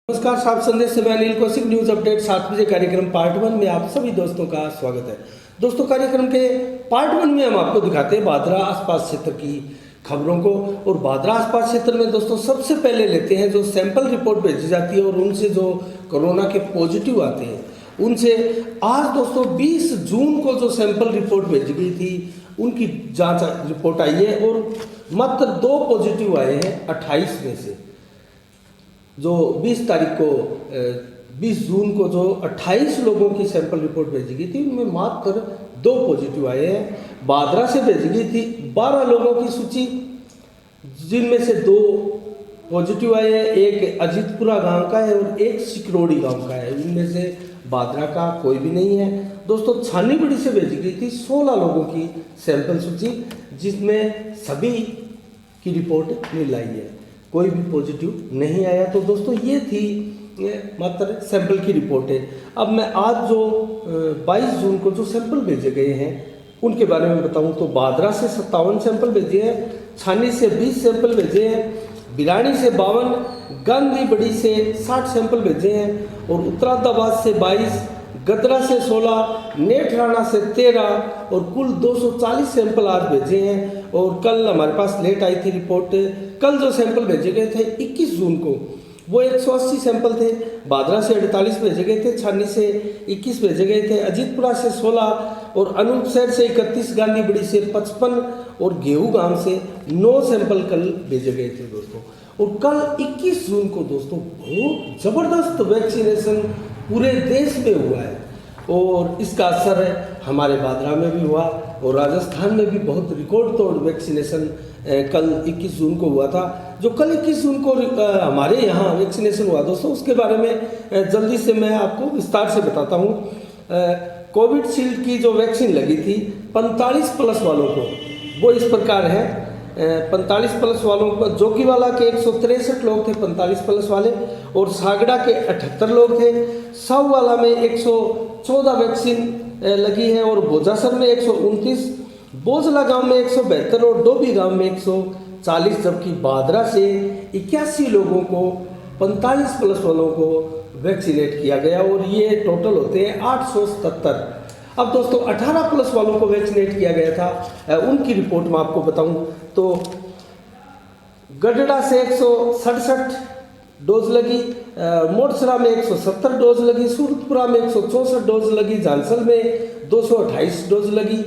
नमस्कार, साफ संदेश से मैं अनिल कौशिक। न्यूज अपडेट 7 बजे कार्यक्रम पार्ट 1 में आप सभी दोस्तों का स्वागत है। दोस्तों, कार्यक्रम के पार्ट 1 में हम आपको दिखाते हैं भादरा आसपास क्षेत्र की खबरों को। और भादरा आसपास क्षेत्र में दोस्तों सबसे पहले लेते हैं जो सैंपल रिपोर्ट भेजी जाती है और उनसे जो कोरोना के पॉजिटिव आते हैं उनसे। आज दोस्तों 20 जून को जो सैंपल रिपोर्ट भेजी गई थी उनकी जाँच रिपोर्ट आई है और मात्र 2 पॉजिटिव आए हैं 28 में से। जो 20 तारीख को 20 जून को जो 28 लोगों की सैंपल रिपोर्ट भेजी गई थी उनमें मात्र 2 पॉजिटिव आए हैं। भादरा से भेजी गई थी 12 लोगों की सूची, जिनमें से 2 पॉजिटिव आए हैं। एक अजीतपुरा गांव का है और एक सिकरोड़ी गांव का है। इनमें से भादरा का कोई भी नहीं है। दोस्तों, छानीबड़ी से भेजी गई थी 16 लोगों की सैंपल सूची, जिसमें सभी की रिपोर्ट मिल आई है, कोई भी पॉजिटिव नहीं आया। तो दोस्तों ये थी मात्र सैंपल की रिपोर्ट है। अब मैं आज जो 22 जून को जो सैंपल भेजे गए हैं उनके बारे में बताऊं तो भादरा से 57 सैंपल भेजे हैं, छानी से 20 सैंपल भेजे हैं, बिरानी से 52, गांधीबड़ी से 60 सैंपल भेजे हैं और उत्तरादाबाद से 22, गदरा से 16, नेठराना से 13 और कुल 240 सैंपल आज भेजे हैं। और कल हमारे पास लेट आई थी रिपोर्ट। कल जो सैंपल भेजे गए थे 21 जून को वो 180 सैंपल थे। भादरा से 48 भेजे गए थे, छानी से 21 भेजे गए थे, अजीतपुरा से 16 और अनूपसर से 31, गांधीबड़ी से 55 और गेहूं गांव से 9 सैंपल कल भेजे गए थे दोस्तों। और कल 21 जून को दोस्तों बहुत ज़बरदस्त वैक्सीनेशन पूरे देश में हुआ है और इसका असर हमारे भादरा में भी हुआ और राजस्थान में भी बहुत रिकॉर्ड तोड़ वैक्सीनेशन कल 21 जून को हुआ था। जो कल 21 जून को हमारे यहाँ वैक्सीनेशन हुआ दोस्तों, उसके बारे में जल्दी से मैं आपको विस्तार से बताता हूँ। कोविडशील्ड की जो वैक्सीन लगी थी 45 प्लस वालों को, वो इस प्रकार है। 45 प्लस वालों को जोगीवाला के 163 लोग थे 45 प्लस वाले और सागड़ा के 78 लोग थे। साउवाला में 114 वैक्सीन लगी है और बोजासर में 129, बोजला गांव में 172 और डोबी गांव में 140, जबकि भादरा से 81 लोगों को 45 प्लस वालों को वैक्सीनेट किया गया और ये टोटल होते हैं 877। अब दोस्तों 18 प्लस वालों को वैक्सीनेट किया गया था, उनकी रिपोर्ट मैं आपको बताऊं तो गडड़ा से 167 डोज लगी, मोटसरा में 170 डोज लगी, सूरतपुरा में 164 डोज लगी, झांसल में 228 डोज लगी,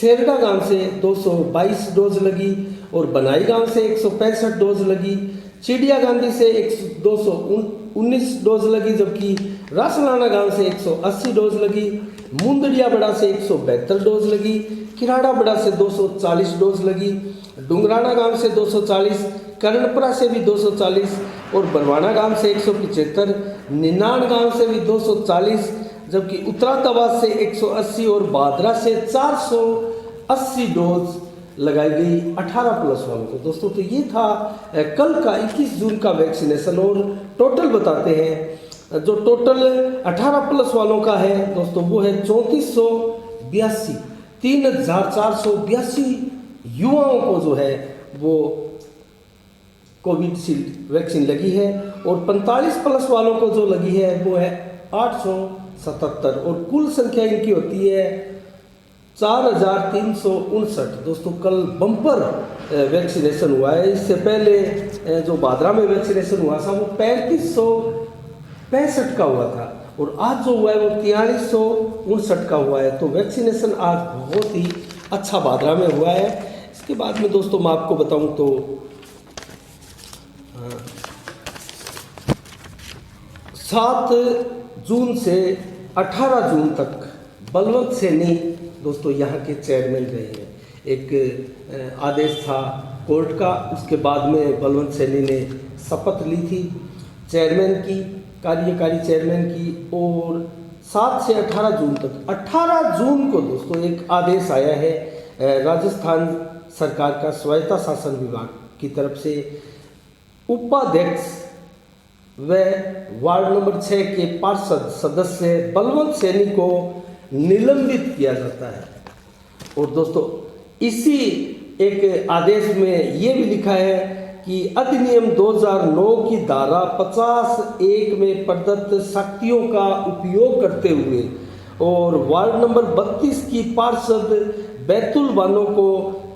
सेरडा गांव से 222 डोज लगी और बनाई गांव से 165 डोज लगी, चिड़िया गांधी से 219 डोज लगी, जबकि रासलाना गांव से 180 डोज लगी, मुंदड़िया बड़ा से 172 डोज लगी, किराड़ा बड़ा से 240 डोज लगी, डुंगराना गांव से 240, कर्णपुरा से भी 240 और बरवाना गांव से 175, निनान गांव से भी 240, जबकि उत्तरादाबाद से 180 और भादरा से 480 डोज लगाई गई 18 प्लस वालों को दोस्तों। तो ये था कल का 21 जून का वैक्सीनेशन और टोटल बताते हैं। जो टोटल 18 प्लस वालों का है दोस्तों वो है 3482, 3482 युवाओं को जो है वो कोविडशील्ड वैक्सीन लगी है और 45 प्लस वालों को जो लगी है वो है 877 और कुल संख्या इनकी होती है 4359। दोस्तों, कल बम्पर वैक्सीनेशन हुआ है। इससे पहले जो भादरा में वैक्सीनेशन हुआ था वो 3565 का हुआ था और आज जो हुआ है वो 4359 का हुआ है। तो वैक्सीनेशन आज बहुत ही अच्छा भादरा में हुआ है। इसके बाद में दोस्तों मैं आपको बताऊं तो 7 जून से 18 जून तक बलवंत सैनी दोस्तों यहाँ के चेयरमैन रहे हैं। एक आदेश था कोर्ट का, उसके बाद में बलवंत सैनी ने शपथ ली थी चेयरमैन की, कार्यकारी चेयरमैन की। और 7 से 18 जून तक, 18 जून को दोस्तों एक आदेश आया है राजस्थान सरकार का स्वायत्ता शासन विभाग की तरफ से। उपाध्यक्ष व वार्ड नंबर 6 के पार्षद सदस्य बलवंत सैनी को निलंबित किया जाता है। और दोस्तों इसी एक आदेश में ये भी लिखा है कि अधिनियम 2009 की धारा 50(1) में प्रदत्त शक्तियों का उपयोग करते हुए और वार्ड नंबर 32 की पार्षद बैतुल बानो को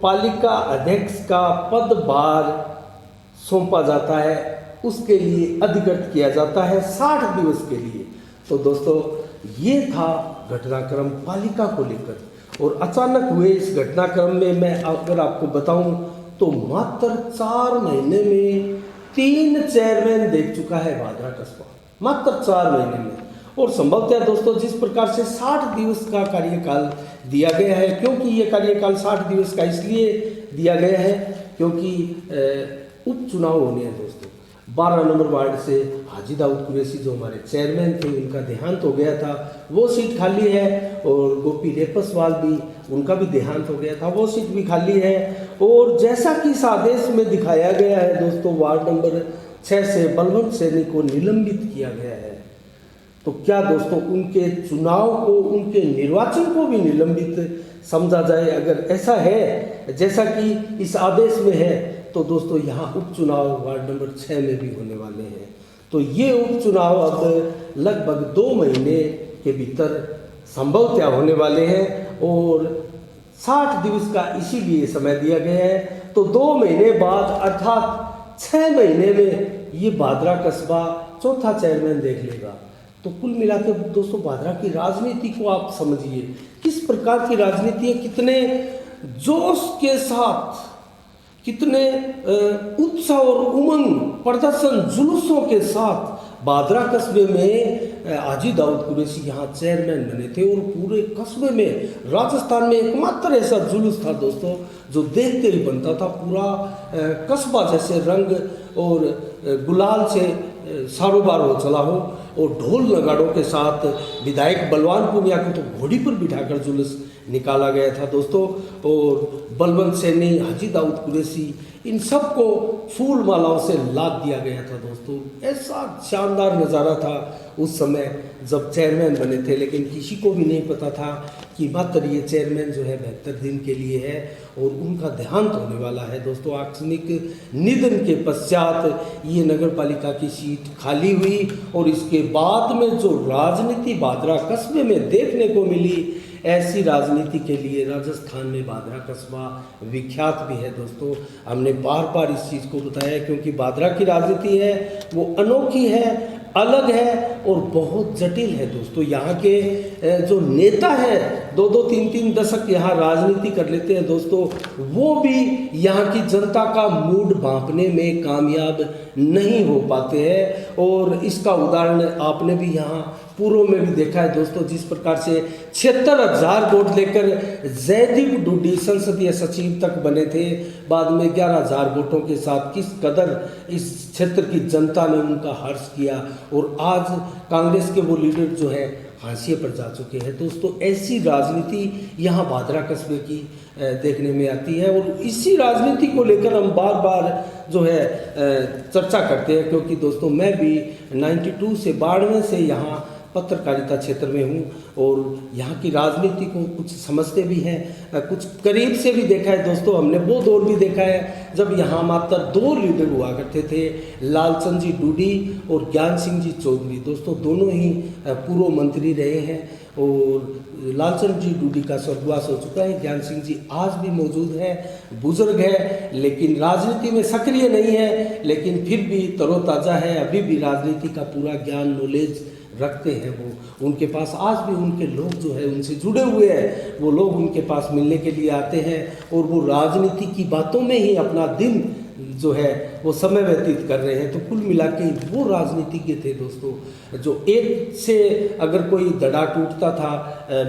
पालिका अध्यक्ष का पदभार सौंपा जाता है, उसके लिए अधिकृत किया जाता है 60 दिवस के लिए। तो दोस्तों ये था घटनाक्रम पालिका को लेकर, और अचानक हुए इस घटनाक्रम में मैं अगर आपको बताऊं तो मात्र 4 महीने में 3 चेयरमैन देख चुका है भादरा कस्बा, मात्र 4 महीने में। और संभवतः दोस्तों जिस प्रकार से 60 दिवस का कार्यकाल दिया गया है, क्योंकि ये कार्यकाल 60 दिवस का इसलिए दिया गया है क्योंकि उपचुनाव होने हैं दोस्तों। 12 नंबर वार्ड से हाजी दाऊद कुरैशी जो हमारे चेयरमैन थे, उनका देहांत हो गया था, वो सीट खाली है। और गोपी रेपसवाल भी, उनका भी देहांत हो गया था, वो सीट भी खाली है। और जैसा कि इस आदेश में दिखाया गया है दोस्तों, वार्ड नंबर 6 से बलवंत सैनी को निलंबित किया गया है। तो क्या दोस्तों उनके चुनाव को, उनके निर्वाचन को भी निलंबित समझा जाए? अगर ऐसा है जैसा कि इस आदेश में है तो दोस्तों यहाँ उपचुनाव वार्ड नंबर 6 में भी होने वाले हैं। तो ये उपचुनाव अब लगभग 2 महीने के भीतर संभवतः होने वाले हैं और 60 दिवस का इसीलिए समय दिया गया है। तो 2 महीने बाद अर्थात 6 महीने में ये भादरा कस्बा चौथा चेयरमैन देख लेगा। तो कुल मिलाकर दोस्तों भादरा की राजनीति को आप समझिए, किस प्रकार की राजनीति है, कितने जोश के साथ, कितने उत्साह और उमंग, प्रदर्शन, जुलूसों के साथ भादरा कस्बे में हाजी दाऊद कुरैशी यहाँ चेयरमैन बने थे। और पूरे कस्बे में, राजस्थान में एकमात्र ऐसा जुलूस था दोस्तों जो देखते ही बनता था। पूरा कस्बा जैसे रंग और गुलाल से सारोबार हो चला हो, और ढोल नगाड़ों के साथ विधायक बलवान पूनिया को तो घोड़ी पर बिठाकर जुलूस निकाला गया था दोस्तों। और बलवंत सैनी, हाजी दाऊद कुरैशी, इन सबको फूल मालाओं से लाद दिया गया था दोस्तों। ऐसा शानदार नज़ारा था उस समय जब चेयरमैन बने थे, लेकिन किसी को भी नहीं पता था कि मात्र ये चेयरमैन जो है 72 दिन के लिए है और उनका देहांत होने वाला है दोस्तों। आकस्मिक निधन के पश्चात ये नगर पालिका की सीट खाली हुई और इसके बाद में जो राजनीति भादरा कस्बे में देखने को मिली, ऐसी राजनीति के लिए राजस्थान में भादरा कस्बा विख्यात भी है दोस्तों। हमने बार बार इस चीज़ को बताया क्योंकि भादरा की राजनीति है वो अनोखी है, अलग है और बहुत जटिल है दोस्तों। यहाँ के जो नेता है 2-2, 3-3 दशक यहाँ राजनीति कर लेते हैं दोस्तों, वो भी यहाँ की जनता का मूड भांपने में कामयाब नहीं हो पाते हैं। और इसका उदाहरण आपने भी यहाँ पूर्व में भी देखा है दोस्तों, जिस प्रकार से 76,000 वोट लेकर जयदीप डूडी संसदीय सचिव तक बने थे, बाद में 11,000 वोटों के साथ किस कदर इस क्षेत्र की जनता ने उनका हर्ष किया और आज कांग्रेस के वो लीडर जो है हाशिए पर जा चुके हैं दोस्तों। ऐसी राजनीति यहाँ भादरा कस्बे की देखने में आती है और इसी राजनीति को लेकर हम बार बार जो है चर्चा करते हैं, क्योंकि दोस्तों मैं भी 92 से 92 से यहाँ पत्रकारिता क्षेत्र में हूँ और यहाँ की राजनीति को कुछ समझते भी हैं, कुछ करीब से भी देखा है दोस्तों। हमने वो दौर भी देखा है जब यहाँ मात्र 2 लीडर हुआ करते थे, लालचंद जी डूडी और ज्ञान सिंह जी चौधरी दोस्तों। दोनों ही पूर्व मंत्री रहे हैं और लालचंद जी डूडी का स्वर्गवास हो चुका है, ज्ञान सिंह जी आज भी मौजूद है, बुजुर्ग है लेकिन राजनीति में सक्रिय नहीं है, लेकिन फिर भी तरोताज़ा है, अभी भी राजनीति का पूरा ज्ञान, नॉलेज रखते हैं वो। उनके पास आज भी उनके लोग जो है उनसे जुड़े हुए हैं, वो लोग उनके पास मिलने के लिए आते हैं और वो राजनीति की बातों में ही अपना दिन जो है वो समय व्यतीत कर रहे हैं। तो कुल मिला के वो राजनीतिज्ञ थे दोस्तों, जो एक से अगर कोई दड़ा टूटता था,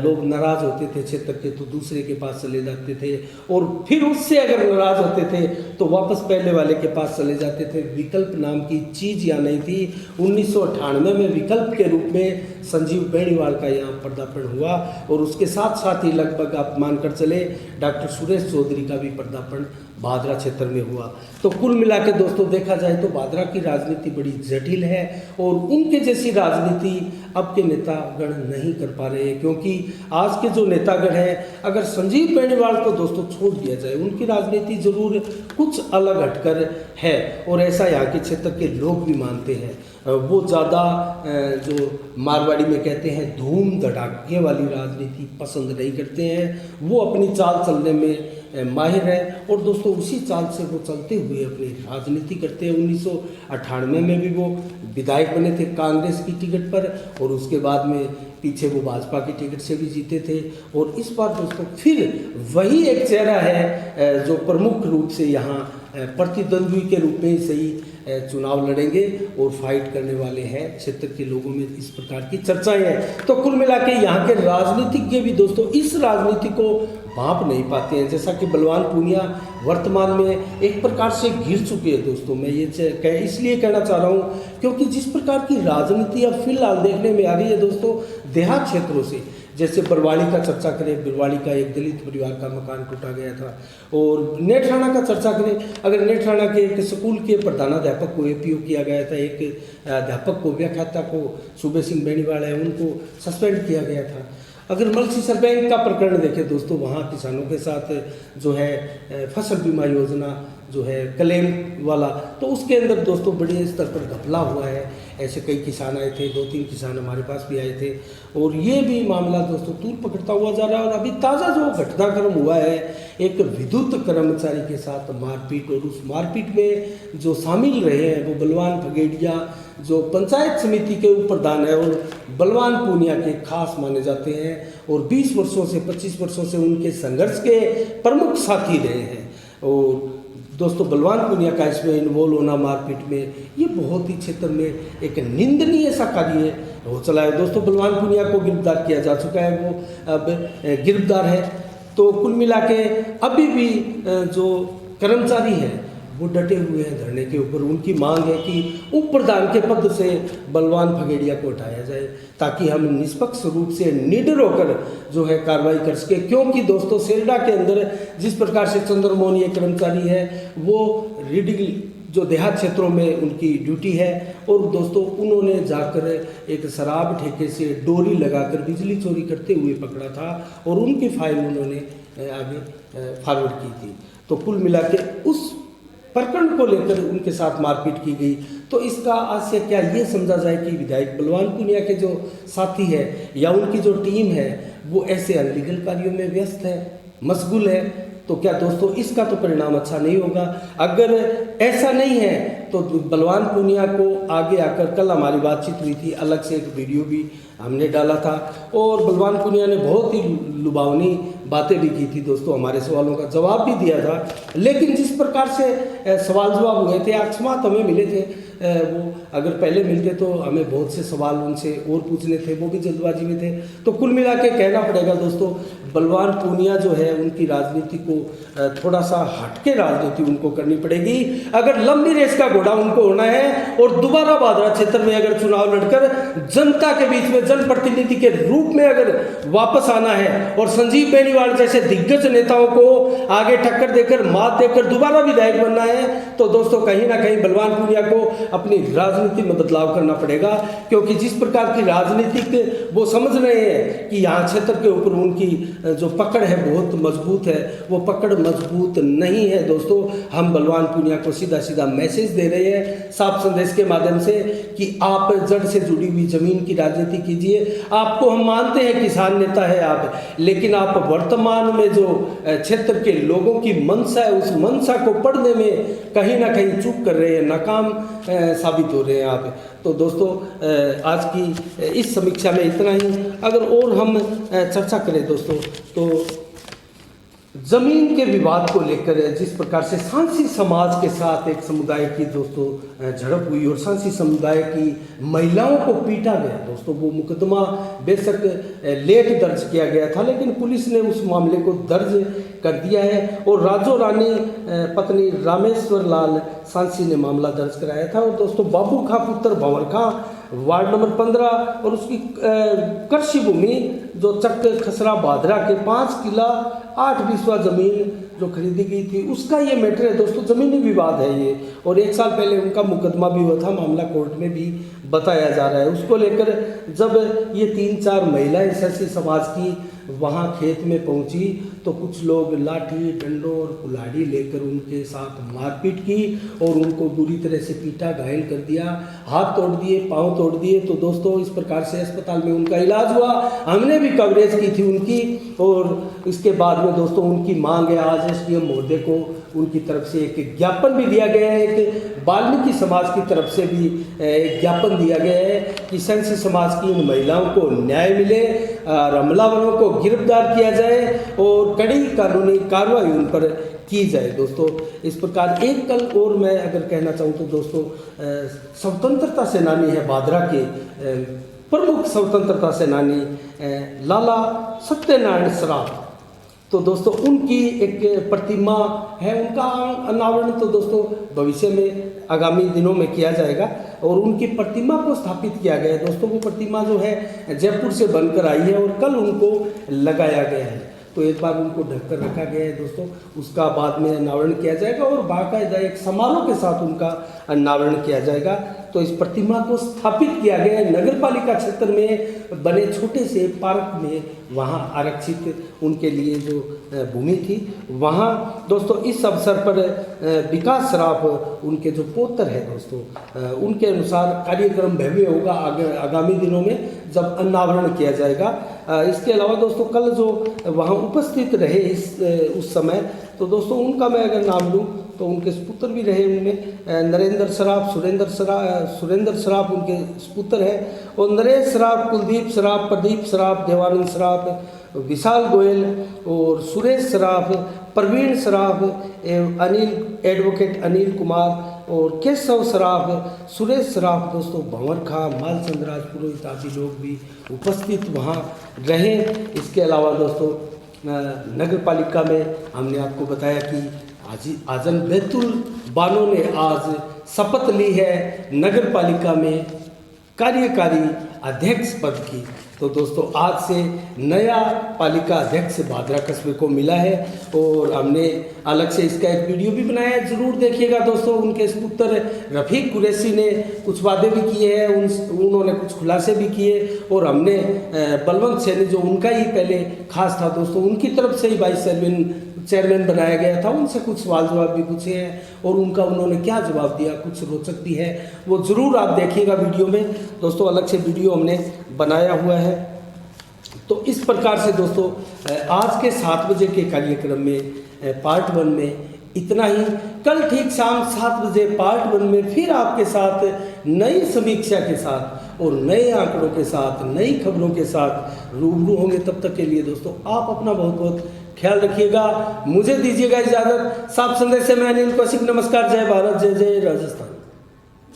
लोग नाराज होते थे क्षेत्र के, तो दूसरे के पास चले जाते थे और फिर उससे अगर नाराज होते थे तो वापस पहले वाले के पास चले जाते थे। विकल्प नाम की चीज़ यहाँ नहीं थी। 1998 में विकल्प के रूप में संजीव बेनीवाल का यहाँ पदार्पण हुआ और उसके साथ साथ ही लगभग आप मानकर चले डॉक्टर सुरेश चौधरी का भी पदार्पण भादरा क्षेत्र में हुआ। तो कुल मिला के दोस्तों देखा जाए तो भादरा की राजनीति बड़ी जटिल है और उनके जैसी राजनीति अब के नेतागण नहीं कर पा रहे हैं, क्योंकि आज के जो नेतागण हैं, अगर संजीव बेनीवाल को दोस्तों छोड़ दिया जाए, उनकी राजनीति जरूर कुछ अलग हटकर है और ऐसा यहाँ के क्षेत्र के लोग भी मानते हैं। वो ज़्यादा जो मारवाड़ी में कहते हैं धूम धड़ाके वाली राजनीति पसंद नहीं करते हैं, वो अपनी चाल चलने में माहिर है और दोस्तों उसी चाल से वो चलते हुए अपनी राजनीति करते हैं। 1998 में भी वो विधायक बने थे कांग्रेस की टिकट पर और उसके बाद में पीछे वो भाजपा की टिकट से भी जीते थे और इस बार दोस्तों फिर वही एक चेहरा है जो प्रमुख रूप से यहाँ प्रतिद्वंद्वी के रूप में ही सही चुनाव लड़ेंगे और फाइट करने वाले हैं। क्षेत्र के लोगों में इस प्रकार की चर्चाएं हैं। तो कुल मिला के यहाँ के राजनीतिज्ञ भी दोस्तों इस राजनीति को भांप नहीं पाते हैं। जैसा कि बलवान पूनिया वर्तमान में एक प्रकार से घिर चुके हैं दोस्तों। मैं ये इसलिए कहना चाह रहा हूँ क्योंकि जिस प्रकार की राजनीति अब फिलहाल देखने में आ रही है दोस्तों देहात क्षेत्रों से, जैसे बरवाड़ी का चर्चा करें, बरवाड़ी का एक दलित परिवार का मकान टूटा गया था, और नेठराणा का चर्चा करें, अगर नेठराणा के एक स्कूल के प्रधानाध्यापक को एपीओ किया गया था, एक अध्यापक को व्याख्याता को सूबे सिंह बेनीवाल है उनको सस्पेंड किया गया था। अगर मल्टीसर बैंक का प्रकरण देखें दोस्तों, वहाँ किसानों के साथ जो है फसल बीमा योजना जो है क्लेम वाला, तो उसके अंदर दोस्तों बड़े स्तर पर घपला हुआ है। ऐसे कई किसान आए थे, 2-3 किसान हमारे पास भी आए थे और ये भी मामला दोस्तों तूल पकड़ता हुआ जा रहा है। और अभी ताज़ा जो घटनाक्रम हुआ है, एक विद्युत कर्मचारी के साथ मारपीट, और उस मारपीट में जो शामिल रहे हैं वो बलवान फगेड़िया जो पंचायत समिति के उप प्रधान है और बलवान पूनिया के खास माने जाते हैं और 20 वर्षों से 25 वर्षों से उनके संघर्ष के प्रमुख साथी रहे हैं। और दोस्तों बलवान पूनिया का इसमें इन्वॉल्व होना मारपीट में, ये बहुत ही क्षेत्र में एक निंदनीय सा कार्य हो चला है दोस्तों। बलवान पूनिया को गिरफ्तार किया जा चुका है, वो अब गिरफ्तार है। तो कुल मिला के अभी भी जो कर्मचारी हैं वो डटे हुए हैं धरने के ऊपर। उनकी मांग है कि उप प्रधान के पद से बलवान फगेड़िया को हटाया जाए ताकि हम निष्पक्ष रूप से निडर होकर जो है कार्रवाई कर सके। क्योंकि दोस्तों सेल्डा के अंदर जिस प्रकार से चंद्रमोहन ये कर्मचारी है वो रीडिंग जो देहात क्षेत्रों में उनकी ड्यूटी है और दोस्तों उन्होंने जाकर एक शराब ठेके से डोरी लगाकर बिजली चोरी करते हुए पकड़ा था और उनकी फाइल उन्होंने आगे फॉरवर्ड की थी। तो कुल मिला के उस प्रकरण को लेकर उनके साथ मारपीट की गई। तो इसका आज से क्या ये समझा जाए कि विधायक बलवान पूनिया के जो साथी है या उनकी जो टीम है वो ऐसे अनलीगल कार्यों में व्यस्त है, मशगूल है। तो क्या दोस्तों इसका तो परिणाम अच्छा नहीं होगा। अगर ऐसा नहीं है तो बलवान पूनिया को आगे आकर, कल हमारी बातचीत हुई थी, अलग से एक वीडियो भी हमने डाला था और बलवान पूनिया ने बहुत ही लुभावनी बातें भी की थी दोस्तों, हमारे सवालों का जवाब भी दिया था। लेकिन जिस प्रकार से सवाल जवाब हुए थे, अकस्मात हमें मिले थे, वो अगर पहले मिलते तो हमें बहुत से सवाल उनसे और पूछने थे, वो भी जल्दबाजी में थे। तो कुल मिला के कहना पड़ेगा दोस्तों बलवान पूनिया जो है उनकी राजनीति को थोड़ा सा हटके राजनीति उनको करनी पड़ेगी अगर लंबी रेस का घोड़ा उनको होना है और दोबारा भादरा क्षेत्र में अगर चुनाव लड़कर जनता के बीच में जनप्रतिनिधि के रूप में अगर वापस आना है और संजीव बेनीवाल जैसे दिग्गज नेताओं को आगे टक्कर देकर, मात देकर दोबारा विधायक बनना है तो दोस्तों कहीं ना कहीं बलवान पूनिया को अपनी राजनीति में बदलाव करना पड़ेगा। क्योंकि जिस प्रकार की राजनीतिक वो समझ रहे हैं कि यहाँ क्षेत्र के ऊपर उनकी जो पकड़ है बहुत मजबूत है, वो पकड़ मजबूत नहीं है दोस्तों। हम बलवान पूनिया को सीधा सीधा मैसेज दे रहे हैं साफ संदेश के माध्यम से कि आप जड़ से जुड़ी हुई जमीन की राजनीति कीजिए। आपको हम मानते हैं किसान नेता है आप, लेकिन आप वर्तमान में जो क्षेत्र के लोगों की मंशा है उस मंशा को पढ़ने में कहीं ना कहीं चूक कर रहे हैं, नाकाम साबित हो रहे हैं आप। तो दोस्तों आज की इस समीक्षा में इतना ही। अगर और हम चर्चा करें दोस्तों तो जमीन के विवाद को लेकर जिस प्रकार से सांसी समाज के साथ एक समुदाय की दोस्तों झड़प हुई और सांसी समुदाय की महिलाओं को पीटा गया दोस्तों, वो मुकदमा बेशक लेट दर्ज किया गया था लेकिन पुलिस ने उस मामले को दर्ज कर दिया है और राजो रानी पत्नी रामेश्वर लाल सांसी ने मामला दर्ज कराया था। और दोस्तों बाबू खां पुत्र भंवर खां वार्ड नंबर 15 और उसकी कृषि भूमि जो चक खसरा बादरा के 5 किला 8 बिस्वा ज़मीन जो खरीदी गई थी उसका ये मैटर है दोस्तों। ज़मीनी विवाद है ये, और 1 साल पहले उनका मुकदमा भी हुआ था, मामला कोर्ट में भी बताया जा रहा है। उसको लेकर जब ये 3-4 महिलाएं एसएससी समाज की वहाँ खेत में पहुँची तो कुछ लोग लाठी डंडों और कुल्हाड़ी लेकर उनके साथ मारपीट की और उनको बुरी तरह से पीटा, घायल कर दिया, हाथ तोड़ दिए, पाँव तोड़ दिए। तो दोस्तों इस प्रकार से अस्पताल में उनका इलाज हुआ, हमने भी कवरेज की थी उनकी। और इसके बाद में दोस्तों उनकी मांग है, आज एसडीएम महोदय को उनकी तरफ से एक ज्ञापन भी दिया गया है, एक वाल्मीकि समाज की तरफ से भी एक ज्ञापन दिया गया है कि सेंसी समाज की इन महिलाओं को न्याय मिले, हमलावरों को गिरफ्तार किया जाए और कड़ी कानूनी कार्रवाई उन पर की जाए। दोस्तों इस प्रकार एक कल और मैं अगर कहना चाहूँ तो दोस्तों स्वतंत्रता सेनानी है बादरा के प्रमुख स्वतंत्रता सेनानी लाला सत्यनारायण सराफ। तो दोस्तों उनकी एक प्रतिमा है, उनका अनावरण तो दोस्तों भविष्य में आगामी दिनों में किया जाएगा और उनकी प्रतिमा को स्थापित किया गया है। दोस्तों वो प्रतिमा जो है जयपुर से बनकर आई है और कल उनको लगाया गया है। तो एक बार उनको ढककर रखा गया है दोस्तों, उसका बाद में अनावरण किया जाएगा और बाकायदा एक समारोह के साथ उनका अनावरण किया जाएगा। तो इस प्रतिमा को स्थापित किया गया है नगर पालिका क्षेत्र में बने छोटे से पार्क में, वहाँ आरक्षित उनके लिए जो भूमि थी वहाँ। दोस्तों इस अवसर पर विकास सराफ उनके जो पोत्र है दोस्तों, उनके अनुसार कार्यक्रम भव्य होगा आगामी दिनों में जब अनावरण किया जाएगा। इसके अलावा दोस्तों कल जो वहाँ उपस्थित रहे उस समय, तो दोस्तों उनका मैं अगर नाम लूँ तो उनके सुपुत्र भी रहे उनमें नरेंद्र सराफ, सुरेंद्र सराफ उनके सुपुत्र हैं, और नरेश सराफ, कुलदीप सराफ, प्रदीप सराफ, देवानंद सराफ, विशाल गोयल और सुरेश सराफ, प्रवीण सराफ, एडवोकेट अनिल कुमार और केशव सराफ, सुरेश सराफ, दोस्तों भंवर खां, मालचंद राजपुरोहित आदि लोग भी उपस्थित वहाँ रहे। इसके अलावा दोस्तों नगर पालिका में हमने आपको बताया कि आजम बैतुल बानो ने आज शपथ ली है नगर पालिका में कार्यकारी अध्यक्ष पद की। तो दोस्तों आज से नया पालिका अध्यक्ष बादरा कस्बे को मिला है और हमने अलग से इसका एक वीडियो भी बनाया है, ज़रूर देखिएगा दोस्तों। उनके पुत्र रफ़ीक कुरैशी ने कुछ वादे भी किए हैं, उन्होंने कुछ खुलासे भी किए और हमने बलवंत सैनी जो उनका ही पहले खास था दोस्तों, उनकी तरफ से ही वाइस चेयरमैन बनाया गया था, उनसे कुछ सवाल जवाब भी पूछे हैं और उनका उन्होंने क्या जवाब दिया, कुछ रोचक भी है, वो ज़रूर आप देखिएगा वीडियो में दोस्तों। अलग से वीडियो हमने बनाया हुआ है। तो इस प्रकार से दोस्तों आज के 7 बजे के कार्यक्रम में पार्ट 1 में इतना ही। कल ठीक शाम 7 बजे पार्ट 1 में फिर आपके साथ नई समीक्षा के साथ और नए आंकड़ों के साथ, नई खबरों के साथ रूबरू होंगे। तब तक के लिए दोस्तों आप अपना बहुत बहुत ख्याल रखिएगा, मुझे दीजिएगा इजाज़त। साफ संदेश से मैं अनिल कौशिक, नमस्कार, जय भारत, जय जय राजस्थान।